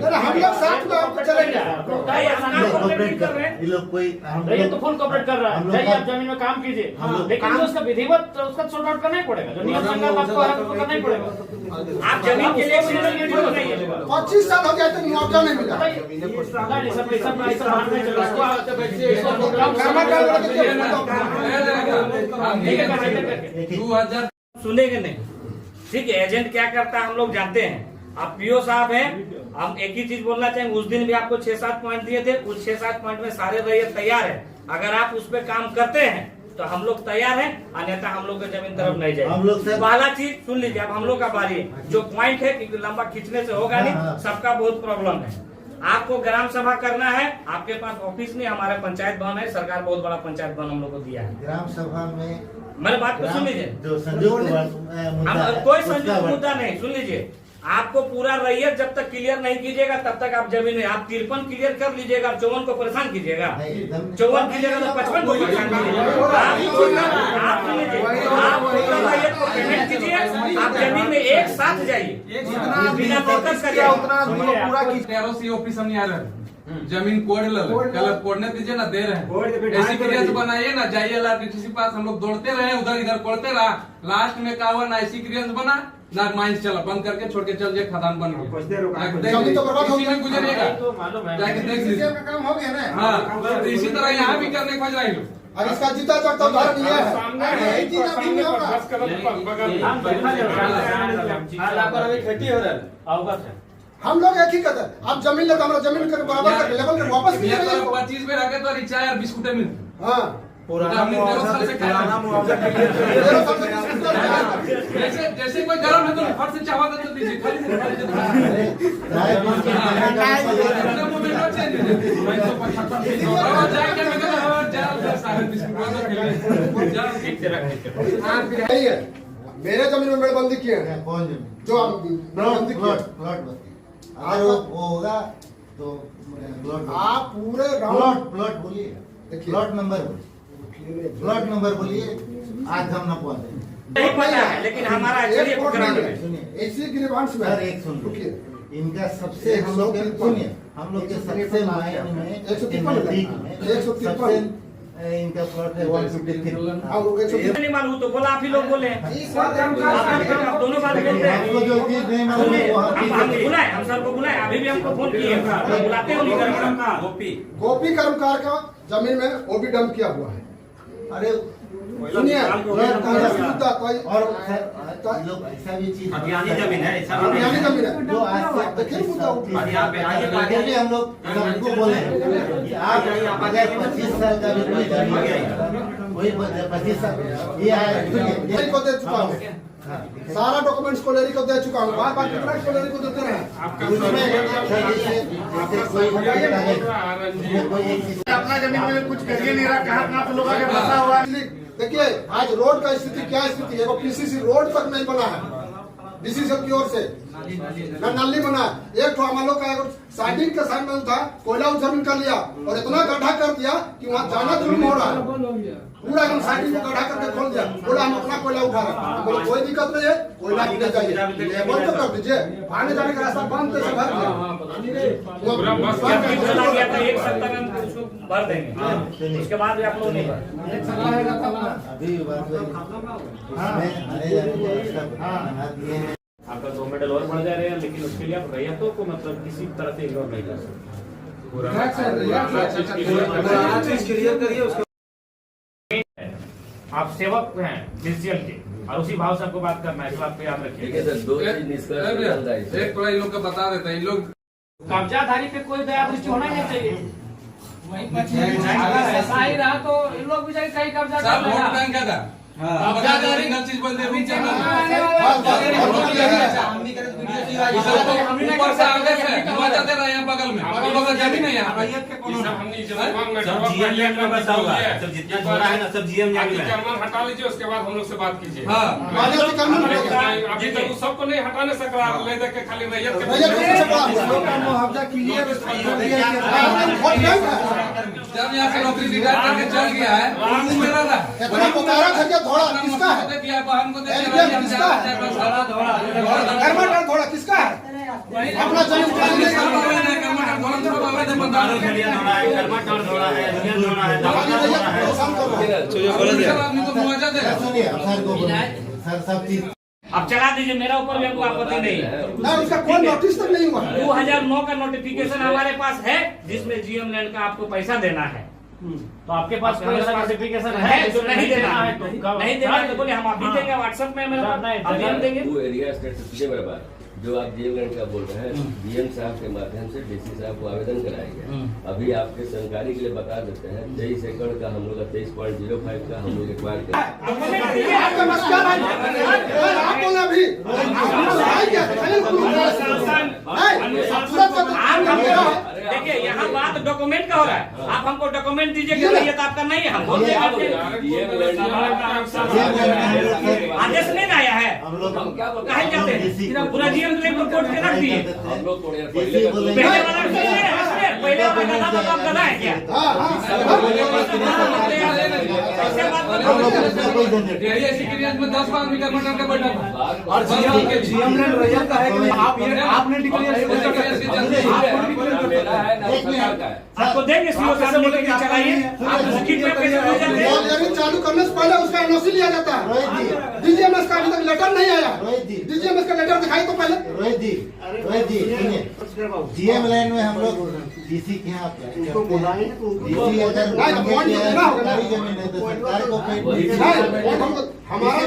हम लोग साथ में आपको चलेंगे। ये लोग कोई ये तो फुल कॉपरेट कर रहा है। जाइए आप जमीन में काम कीजिए, लेकिन जो उसका विधिवत उसका सॉर्ट आउट करना ही पड़ेगा। जो नियम संगत आपको है वो करना ही पड़ेगा। आप जमीन के लिए 25 साल हो गया तो मुआवजा नहीं मिला। सुनेंगे नहीं, ठीक है। एजेंट क्या करता है हम लोग जानते हैं। आप पीओ साहब हैं, हम एक ही चीज बोलना चाहेंगे। उस दिन भी आपको 6-7 पॉइंट दिए थे, उस 6-7 पॉइंट में सारे रैयत तैयार है। अगर आप उस पर काम करते हैं तो हम लोग तैयार हैं, अन्यथा हम लोग की जमीन तरफ नहीं जाएंगे। हम लोग पहला चीज सुन लीजिए, अब हम लोग का बारी है। जो पॉइंट है कि लंबा खींचने से होगा नहीं, सबका बहुत प्रॉब्लम है। आपको ग्राम सभा करना है, आपके पास ऑफिस नहीं, हमारे पंचायत भवन है। सरकार बहुत बड़ा पंचायत भवन हम लोग को दिया है। ग्राम सभा में मेरे बात को सुन लीजिए, जो संयुक्त कोई संयुक्त मुद्दा नहीं। सुन लीजिए, आपको पूरा रैयत जब तक क्लियर नहीं कीजिएगा तब तक आप जमीन में आप 53 क्लियर कर लीजिएगा, आप 54 को परेशान कीजिएगा। 54 कीजिएगा तो 55 को परेशान कीजिएगा। आप पूरा रैयत को पेमेंट कीजिए, आप जमीन में एक साथ जाइए, बिना दिक्कत का जाओ। पूरा ऑफिस हम नहीं आ रहे, जमीन कोड कल कोडने दीजिए ना, दे रहे हैं। ऐसी क्लियरेंस बनाइए ना, जाइए एलआरटीसी पास। हम लोग दौड़ते रहे, उधर इधर कोड़ते रहा, लास्ट में क्या हुआ ना ऐसी क्लियरेंस बना ना, माइंस चला बंद करके छोड़ के चल जाए, खदान बन गया। जमीन तो बर्बाद हो गई, गुजरिएगा, जाके देख लीजिए। काम हो गया ना। हाँ, तो इसी तरह यहाँ भी करने खोज रहे लोग। और इसका जीता जागता उदाहरण ये है। हम लोग एक ही कहते हैं, आप जमीन लेते हमारा जमीन कर बराबर कर लेवल कर वापस कीजिए। 25 में रखे तो रिचार्ज और बिस्कुटें मिलते। हाँ, जैसे कोई गरम है तो फट से चावा तो दीजिए, मेरे जमीन में मेड़बंदी किए हैं। कौन जमीन? जो प्लॉट आज वो होगा तो आप पूरे प्लॉट बोलिए, प्लॉट नंबर बोलिए। आज हम न पहुंचे नहीं पता है, लेकिन हमारा एक्चुअली प्रोग्राम है। सुनिए ऐसी ग्रीवांस में सर, एक सुन लीजिए। इनका सबसे हम लोग के सुनिए, हम लोग के सबसे मायने में 153 इनका प्लॉट है 153। नहीं मालूम तो बोला, आप ही लोग बोले आप दोनों बात बोलते हैं। आपको जो चीज नहीं मालूम है वो हम बुलाए, हम सर को बुलाए, अभी भी हमको फोन किए, बुलाते हो नहीं। गोपी कर्मकार का जमीन में वो भी डंप किया हुआ है। अरे सुनिए, और ऐसा भी चीज अभियानी जमीन है, ऐसा अभियानी जमीन है जो आज से हम लोग सबको बोले कि आप अगर 25 साल का भी कोई जमीन कोई 25 साल ये आए को दे चुका हूँ, सारा डॉक्यूमेंट्स कोलेरी को दे चुका हूँ। बार बार कितना कोलेरी को देते रहे। अपना जमीन में कुछ करिए नहीं रहा, कहाँ कहाँ लोग आगे फंसा हुआ है। देखिए आज रोड का स्थिति क्या स्थिति है, वो पीसीसी रोड तक नहीं बना है डीसीसी की ओर से, न नाली बना। एक तो हम लोग का साइडिंग के साइड में था, कोयला जमीन कर लिया और इतना गड्ढा कर दिया कि वहाँ जाना जुल्म हो रहा है। पूरा हम साइडिंग को गड्ढा करके खोल दिया, बोला हम अपना कोयला उठा रहे हैं। बोला कोई दिक्कत नहीं है, कोयला ले जाइए, लेबर तो कर दीजिए, आने जाने का रास्ता बंद कैसे भर एक सप्ताह में उसको भर देंगे, उसके बाद भी आप लोग नहीं आपका 2 मेडल और बढ़ जा रहे हैं, लेकिन उसके लिए आप रैयतों को मतलब किसी तरह से इग्नोर नहीं कर सकते। आप सेवक हैं डिसीजन के, और उसी भाव से आपको बात करना है, इस बात को याद रखिए। एक थोड़ा इन लोग का बता देते हैं, इन लोग कब्जाधारी पे कोई दया दृष्टि होना नहीं चाहिए। ऐसा ही रहा तो इन लोग भी जाके कहीं कब्जा कर लेगा। वोट बैंक का कब्जाधारी न चीज बोलते हैं बीच में ऊपर से आगे से हुआ जाते रहे हैं बगल में, हम लोग का जमीन है यहाँ। सब जितना छोड़ा है ना सब जीएम हटा लीजिए, उसके बाद हम लोग से बात कीजिए। अभी तक सबको नहीं हटाने सक रहा, ले दे के खाली रैयत के जब यहाँ से नौकरी रिटायर करके चल गया है, किसका है? बहन को किसका है? किसका है? अपना जमीन कारो झड़िया धोड़ा है, कर्मा टाड़ धोड़ा है, अभियान धोड़ा है, खाली दवाखाना रैयत धोड़ा को है। परेशान कर रहा है। सर आदमी को मुआवजा दे रहा है। सुनिए अब सर को बोलिए सर सब चीज अब चला दीजिए, मेरा ऊपर भी हमको आपत्ति नहीं है। ना उसका कोई नोटिस तक नहीं हुआ है। 2009 का नोटिफिकेशन हमारे पास है जिसमें जीएम लैंड का आपको पैसा देना है। तो आपके पास कोई ऐसा नोटिफिकेशन है जो नहीं देना है, तो नहीं देना है तो बोले हम अभी देंगे, व्हाट्सएप में मेरे पास अभी हम देंगे। वो एरिया स्टेट से सीधे मेरे पास जो आप जीएम लैंड का बोल रहे हैं, डीएम साहब के माध्यम से डीसी साहब को आवेदन कराएंगे। अभी आपके जानकारी के लिए बता देते हैं 23 एकड़ का हम लोग 23.05 का हम लोग एक्वायर करें। आपका नमस्कार है। आप बोला अभी देखिए यहाँ बात डॉक्यूमेंट का हो रहा है, आप हमको डॉक्यूमेंट दीजिए कि रैयत आपका नहीं है, हम बोल देंगे आदेश नहीं ना आया है, हम लोग कहे जाते हैं पूरा जीएम लैंड को कोर्ट के रख दिए। हम लोग थोड़े डीसी बोलेंगे पहले वाला पहले वाला गधा तो आप गधा है क्या? ऐसे बात मत हम लोग करो। उसमें कोई झंझट यही ऐसी क्रिया में 10 आदमी का मटन का बैठा था। और जीएम लैंड रैयत का है कि नहीं? आपने आपको देंगे सीओ साहब बोले कि चलाइए, आप स्किप में पैसे हो जाते हैं। वॉल्यूम चालू करने से पहले उसका एनओसी लिया जाता है। रोहित जी डीजीएमएस का अभी तक लेटर नहीं आया। रोहित जी डीजीएमएस का लेटर दिखाई तो पहले। रोहित जी सुनिए जीएम लाइन में हम लोग डीसी के यहाँ डीसी अगर नहीं, तो बॉन्ड देना होगा ना। सरकारी जमीन है तो सरकार को नहीं, हमारा